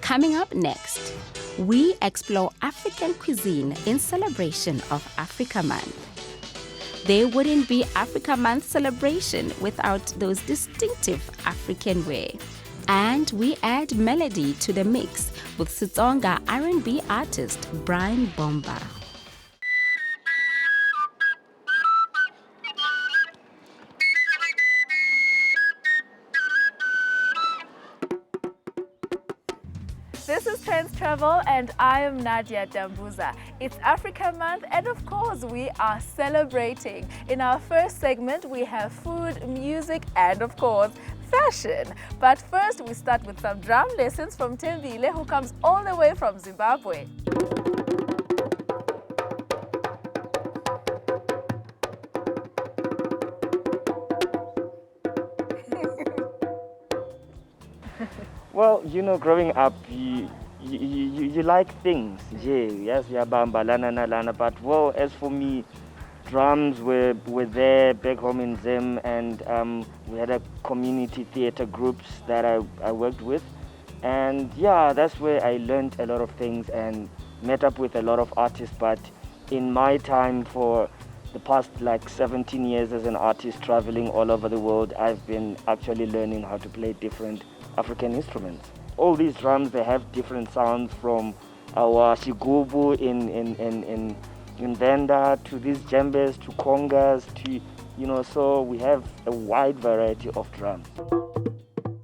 Coming up next, we explore African cuisine in celebration of Africa Month. There wouldn't be Africa Month celebration without those distinctive African wear. And we add melody to the mix with Setsonga R&B artist Brian Bomba. This is Trendz Travel and I am Nadia Dambuza. It's Africa Month and of course we are celebrating. In our first segment we have food, music and of course fashion. But first we start with some drum lessons from Tembile, who comes all the way from Zimbabwe. Well, you know, growing up, you like things. Yeah, yes, yeah, bamba, lana, na, lana. But well, as for me, drums were there back home in Zim, and we had a community theater groups that I worked with. And yeah, that's where I learned a lot of things and met up with a lot of artists. But in my time for the past like 17 years as an artist traveling all over the world, I've been actually learning how to play different African instruments. All these drums, they have different sounds, from our shigubu in Venda to these djembes to congas to, you know, so we have a wide variety of drums.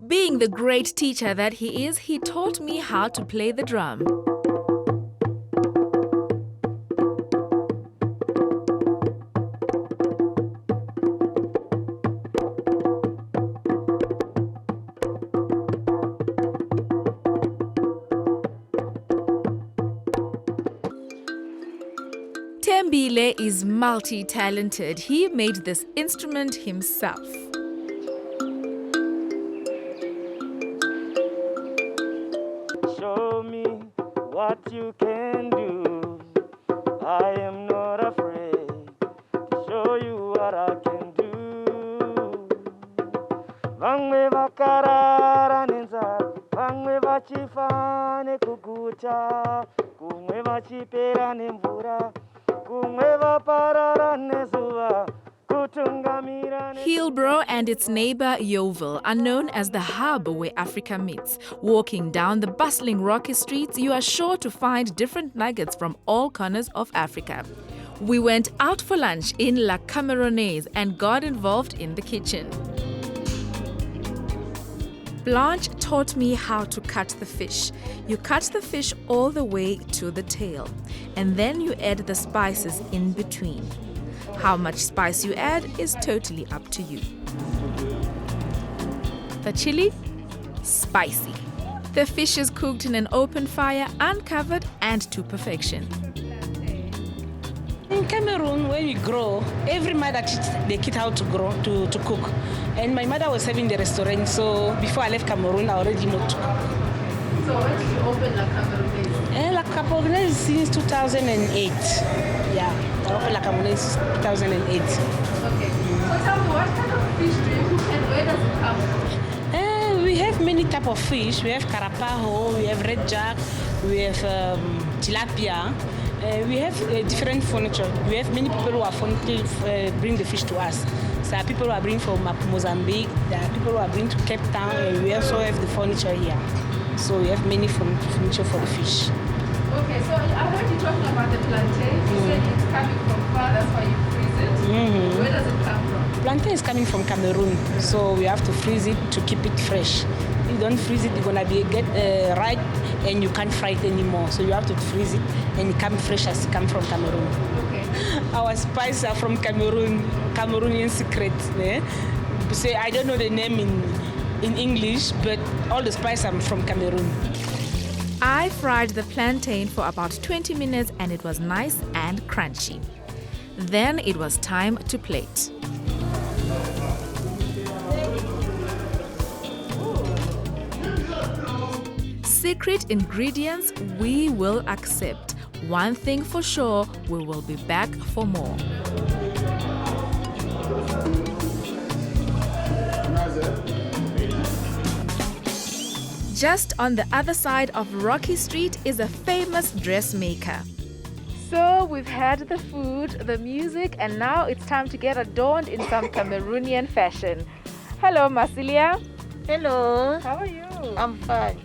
Being the great teacher that he is, he taught me how to play the drum. Tembile is multi-talented. He made this instrument himself. Show me what you can do. I am not afraid to show you what I can do. Vangwe vakarara nenzara, vangwe vachifane kuguta, kumwe vachipera nemvura. Hillbrow and its neighbor Yeovil are known as the hub where Africa meets. Walking down the bustling rocky streets, you are sure to find different nuggets from all corners of Africa. We went out for lunch in La Cameronaise and got involved in the kitchen. Blanche taught me how to cut the fish. You cut the fish all the way to the tail, and then you add the spices in between. How much spice you add is totally up to you. The chili? Spicy. The fish is cooked in an open fire, uncovered and to perfection. In Cameroon, when we grow, every mother teaches the kid how to cook. And my mother was having the restaurant, so before I left Cameroon, I already know to cook. So when did you open La Cameronaise? La Cameronaise since 2008. Yeah, I opened La Cameronaise 2008. Okay. So tell me, what kind of fish do you cook and where does it come from? We have many types of fish. We have carapaho, we have red jack, we have tilapia. We have different furniture. We have many people who are bring the fish to us. So there are people who are bringing from Mozambique, there are people who are bringing to Cape Town, and we also have the furniture here. So we have many furniture for the fish. Okay, so I heard you talking about the plantain. You said it's coming from far, that's why you freeze it. Where does it come from? Plantain is coming from Cameroon, so we have to freeze it to keep it fresh. If you don't freeze it, it's gonna get ripe and you can't fry it anymore. So you have to freeze it and it comes fresh as it comes from Cameroon. Okay. Our spices are from Cameroon, Cameroonian secret. So I don't know the name in English, but all the spices are from Cameroon. I fried the plantain for about 20 minutes and it was nice and crunchy. Then it was time to plate. Secret ingredients we will accept. One thing for sure, we will be back for more. Just on the other side of Rocky Street is a famous dressmaker. So we've had the food, the music, and now it's time to get adorned in some Cameroonian fashion. Hello, Marsilia. Hello, How are you? I'm fine.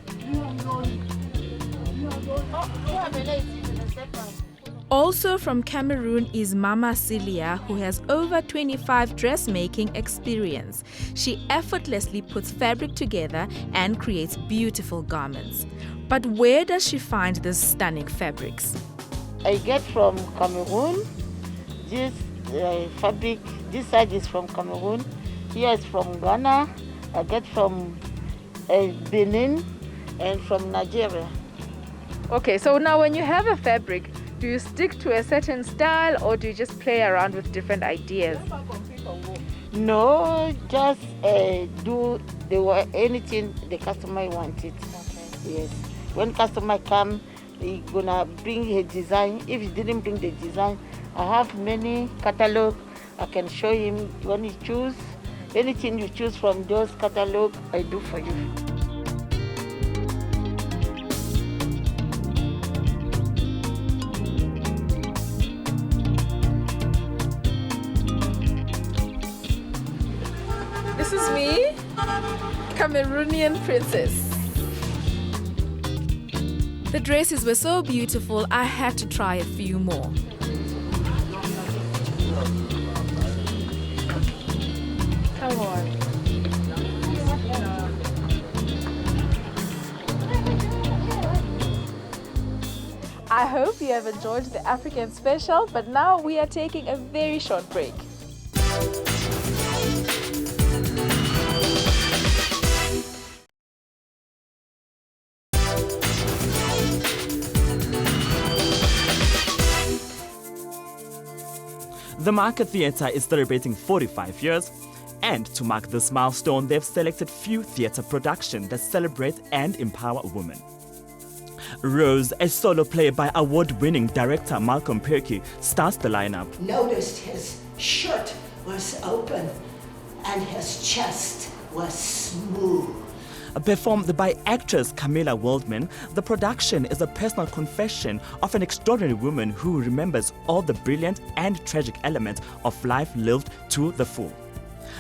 Also from Cameroon is Mama Cilia, who has over 25 dressmaking experience. She effortlessly puts fabric together and creates beautiful garments. But where does she find these stunning fabrics? I get from Cameroon. This fabric, this side is from Cameroon. Here is from Ghana. I get from Benin and from Nigeria. Okay, so now when you have a fabric, do you stick to a certain style or do you just play around with different ideas? No, just do anything the customer wanted. Okay. Yes. When customer come, he gonna bring his design. If he didn't bring the design, I have many catalog. I can show him when he choose. Anything you choose from those catalog, I do for you. This is me, Cameroonian princess. The dresses were so beautiful, I had to try a few more. Come on. I hope you have enjoyed the African special, but now we are taking a very short break. The Market Theatre is celebrating 45 years, and to mark this milestone, they've selected few theatre productions that celebrate and empower women. Rose, a solo play by award-winning director Malcolm Perky, starts the lineup. Noticed his shirt was open and his chest was smooth. Performed by actress Camilla Waldman, the production is a personal confession of an extraordinary woman who remembers all the brilliant and tragic elements of life lived to the full.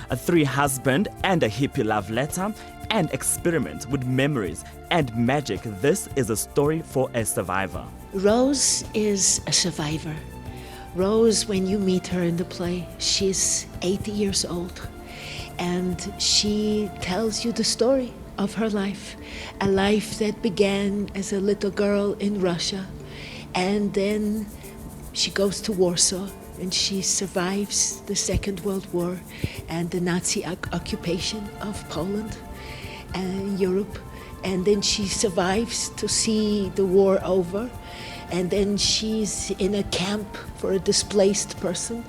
A three-husband and a hippie love letter, and experiment with memories and magic. This is a story for a survivor. Rose is a survivor. Rose, when you meet her in the play, she's 80 years old, and she tells you the story of her life, a life that began as a little girl in Russia, and then she goes to Warsaw and she survives the Second World War and the Nazi occupation of Poland and Europe, and then she survives to see the war over, and then she's in a camp for a displaced person.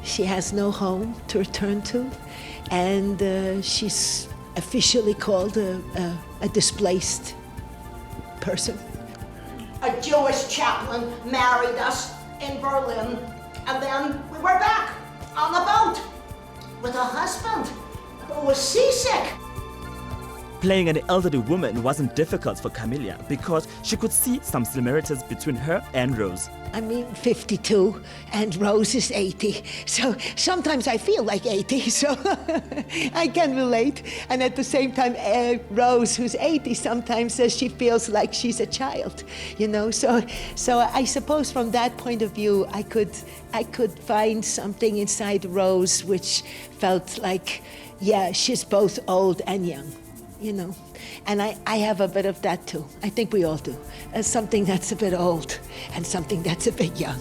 She has no home to return to, and she's officially called a displaced person. A Jewish chaplain married us in Berlin, and then we were back on the boat with a husband who was seasick. Playing an elderly woman wasn't difficult for Camilla because she could see some similarities between her and Rose. I'm 52 and Rose is 80, so sometimes I feel like 80, so I can relate. And at the same time, Rose, who's 80, sometimes says she feels like she's a child, you know. So I suppose from that point of view, I could find something inside Rose which felt like, yeah, she's both old and young. You know, and I have a bit of that too. I think we all do. Something that's a bit old and something that's a bit young.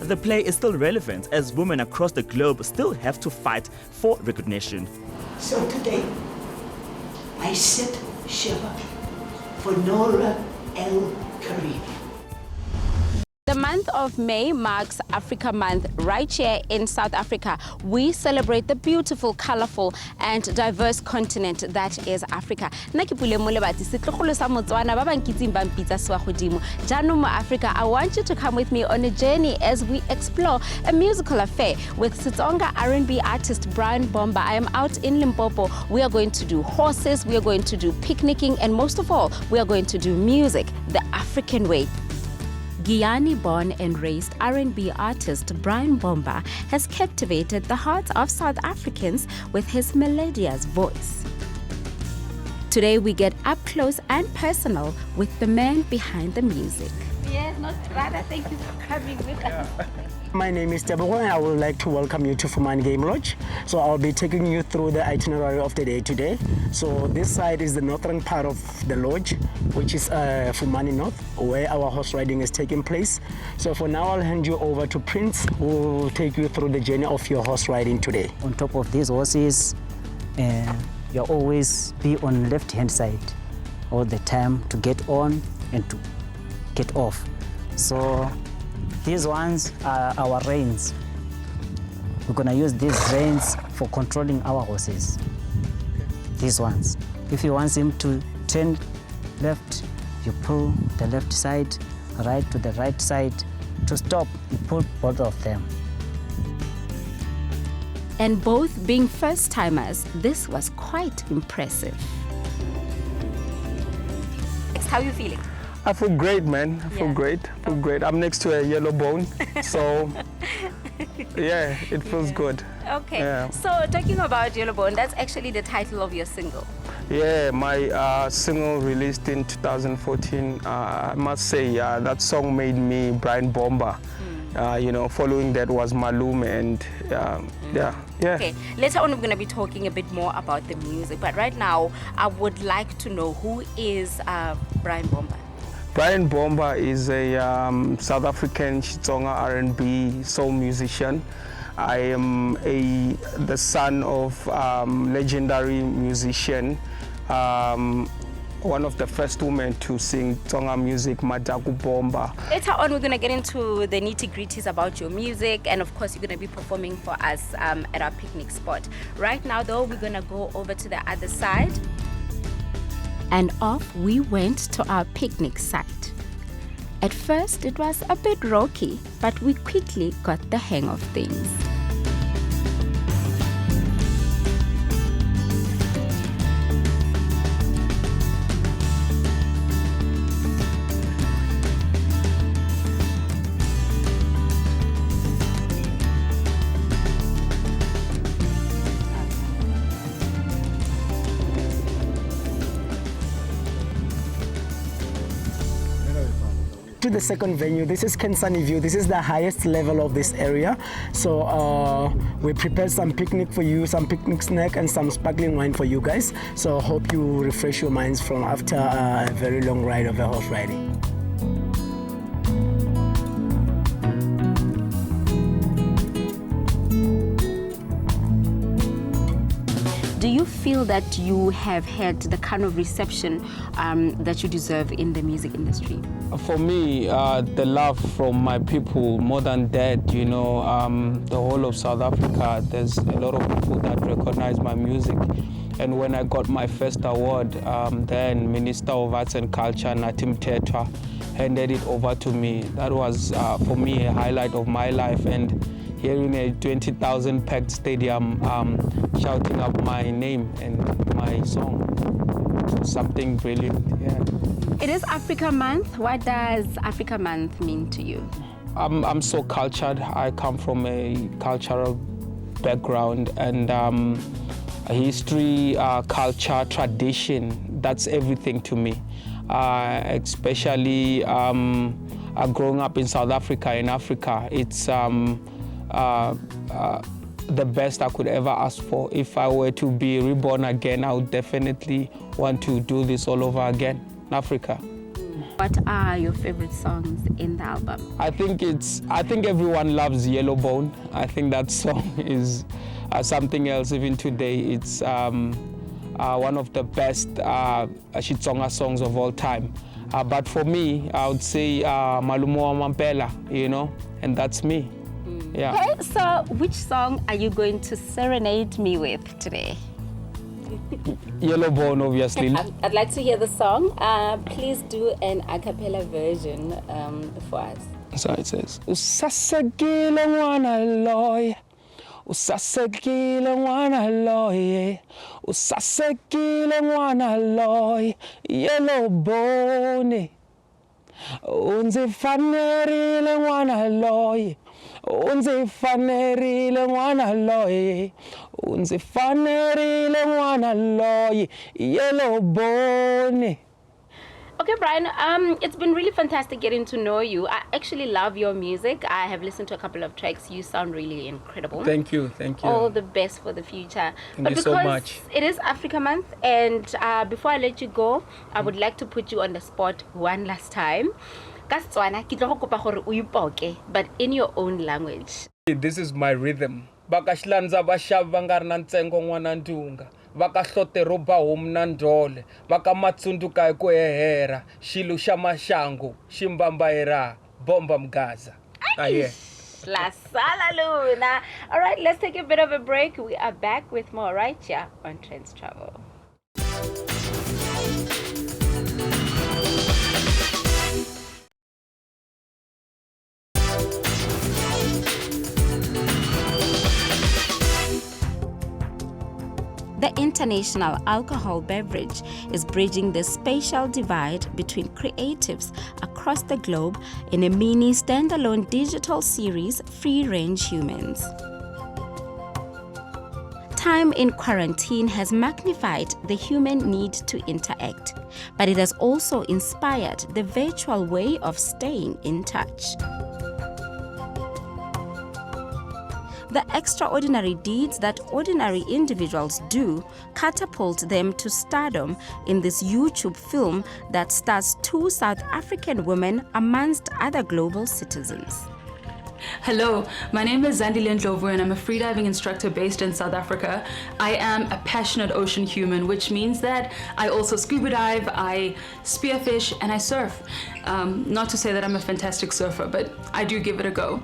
The play is still relevant as women across the globe still have to fight for recognition. So today, I sit Shiva for Noura El Karim. The month of May marks Africa Month. Right here in South Africa, we celebrate the beautiful, colorful, and diverse continent that is Africa. Africa, I want you to come with me on a journey as we explore a musical affair with Setsonga R&B artist Brian Bomba. I am out in Limpopo. We are going to do horses, we are going to do picnicking, and most of all, we are going to do music the African way. Guyana-born and raised R&B artist Brian Bomba has captivated the hearts of South Africans with his melodious voice. Today we get up close and personal with the man behind the music. Yes, not rather. Thank you for coming with us. My name is Tebogo and I would like to welcome you to Fumani Game Lodge. So I'll be taking you through the itinerary of the day today. So this side is the northern part of the lodge, which is Fumani North, where our horse riding is taking place. So for now, I'll hand you over to Prince, who will take you through the journey of your horse riding today. On top of these horses, you'll always be on left-hand side all the time to get on and to get off. So these ones are our reins. We're gonna use these reins for controlling our horses. These ones. If you want him to turn left, you pull the left side, right to the right side. To stop, you pull both of them. And both being first-timers, this was quite impressive. How are you feeling? I feel great, man. I feel great. I feel great. I'm next to a yellow bone, so yeah, it feels good. Okay. Yeah. So talking about Yellow Bone, that's actually the title of your single. Yeah, my single released in 2014. I must say, that song made me Brian Bomba. You know, following that was Malum, and yeah. Okay, later on we're going to be talking a bit more about the music, but right now I would like to know, who is Brian Bomba? Brian Bomba is a South African Xitsonga R&B soul musician. I am the son of legendary musician, one of the first women to sing Tsonga music, Madaku Bomba. Later on, we're going to get into the nitty-gritties about your music, and of course, you're going to be performing for us at our picnic spot. Right now, though, we're going to go over to the other side. And off we went to our picnic site. At first, it was a bit rocky, but we quickly got the hang of things. To the second venue, this is Kensani View. This is the highest level of this area. So we prepared some picnic for you, some picnic snack and some sparkling wine for you guys. So hope you refresh your minds from after a very long ride of a horse riding. Do you feel that you have had the kind of reception that you deserve in the music industry? For me, the love from my people, more than that, you know, the whole of South Africa, there's a lot of people that recognize my music. And when I got my first award, then Minister of Arts and Culture, Natim Tetra, handed it over to me. That was, for me, a highlight of my life. And hearing a 20,000 packed stadium shouting up my name and my song, something brilliant, yeah. It is Africa Month. What does Africa Month mean to you? I'm so cultured. I come from a cultural background, and history, culture, tradition, that's everything to me. Especially growing up in South Africa, in Africa, it's the best I could ever ask for. If I were to be reborn again, I would definitely want to do this all over again in Africa. What are your favorite songs in the album? I think everyone loves Yellow Bone. I think that song is something else even today. It's one of the best Xitsonga songs of all time. But for me, I would say Malumo Mampela, you know, and that's me. Yeah. Okay, so which song are you going to serenade me with today? Yellowbone, obviously. I'd like to hear the song. Please do an a cappella version for us. So it says, Usasagile wana loy, Usasagile wana loy, Usasagile wana loy, Yellowbone, Unzifanerile wana loy, Unzifanerile wana loy, Unzifanerile wana loy, Yellowbone. Okay, Brian, it's been really fantastic getting to know you. I actually love your music. I have listened to a couple of tracks. You sound really incredible. Thank you, thank you. All the best for the future. Thank you so much. It is Africa Month, and before I let you go, I would like to put you on the spot one last time. But in your own language. This is my rhythm. Bakashlanza bashavangar nantsengo ngwanandunga. Vakahlote roba hom nandole. Vakamatsunduka kwehera. Shilu shamashango. Shimbambaira. Bomba mgaza. La Sala Luna. All right, let's take a bit of a break. We are back with more right here on Trendz Travel. The international alcohol beverage is bridging the spatial divide between creatives across the globe in a mini standalone digital series, Free Range Humans. Time in quarantine has magnified the human need to interact, but it has also inspired the virtual way of staying in touch. The extraordinary deeds that ordinary individuals do catapult them to stardom in this YouTube film that stars 2 South African women amongst other global citizens. Hello, my name is Zandile Ndlovu and I'm a freediving instructor based in South Africa. I am a passionate ocean human, which means that I also scuba dive, I spearfish, and I surf. Not to say that I'm a fantastic surfer, but I do give it a go.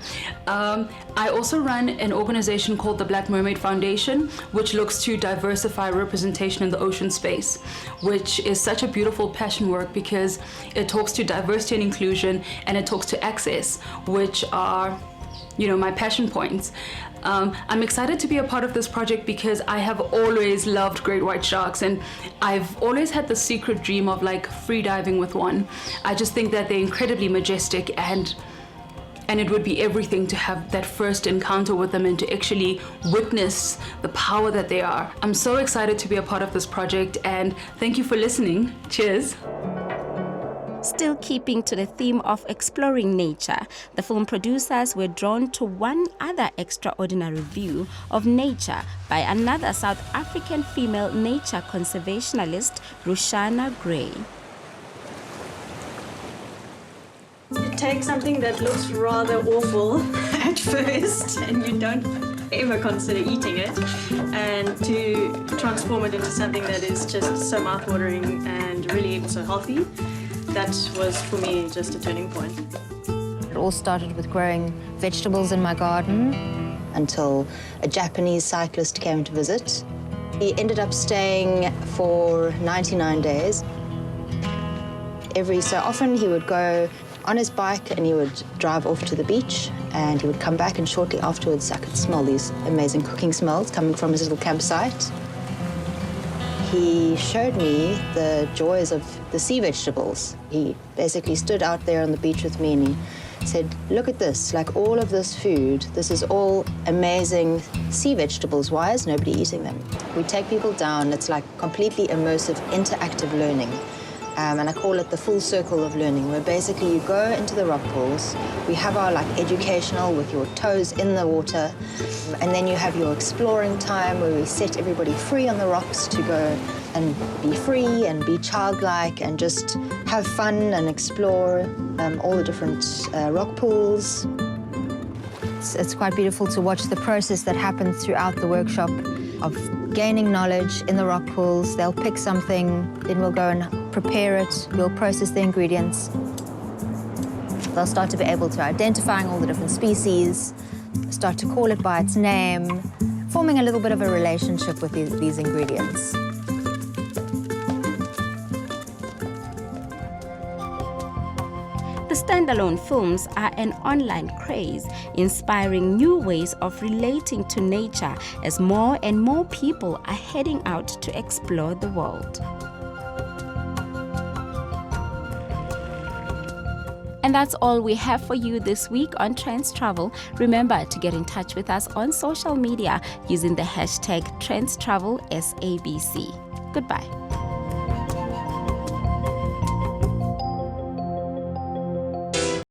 I also run an organization called the Black Mermaid Foundation, which looks to diversify representation in the ocean space, which is such a beautiful passion work because it talks to diversity and inclusion and it talks to access, which are, you know, my passion points. I'm excited to be a part of this project because I have always loved great white sharks and I've always had the secret dream of like free diving with one. I just think that they're incredibly majestic and it would be everything to have that first encounter with them and to actually witness the power that they are. I'm so excited to be a part of this project and thank you for listening. Cheers. Still keeping to the theme of exploring nature, the film producers were drawn to one other extraordinary view of nature by another South African female nature conservationist, Roshana Gray. You take something that looks rather awful at first and you don't ever consider eating it, and to transform it into something that is just so mouthwatering and really also healthy. That was, for me, just a turning point. It all started with growing vegetables in my garden until a Japanese cyclist came to visit. He ended up staying for 99 days. Every so often, he would go on his bike and he would drive off to the beach and he would come back, and shortly afterwards, I could smell these amazing cooking smells coming from his little campsite. He showed me the joys of the sea vegetables. He basically stood out there on the beach with me and he said, look at this, like all of this food, this is all amazing sea vegetables. Why is nobody eating them? We take people down, it's like completely immersive, interactive learning. And I call it the full circle of learning, where basically you go into the rock pools, we have our like educational with your toes in the water, and then you have your exploring time where we set everybody free on the rocks to go and be free and be childlike and just have fun and explore all the different rock pools. It's quite beautiful to watch the process that happens throughout the workshop of gaining knowledge in the rock pools. They'll pick something, then we'll go and prepare it. We'll process the ingredients. They'll start to be able to identifying all the different species, start to call it by its name, forming a little bit of a relationship with these ingredients. The standalone films are an online craze, inspiring new ways of relating to nature as more and more people are heading out to explore the world. And that's all we have for you this week on Trendz Travel. Remember to get in touch with us on social media using the hashtag Trendz Travel SABC. Goodbye.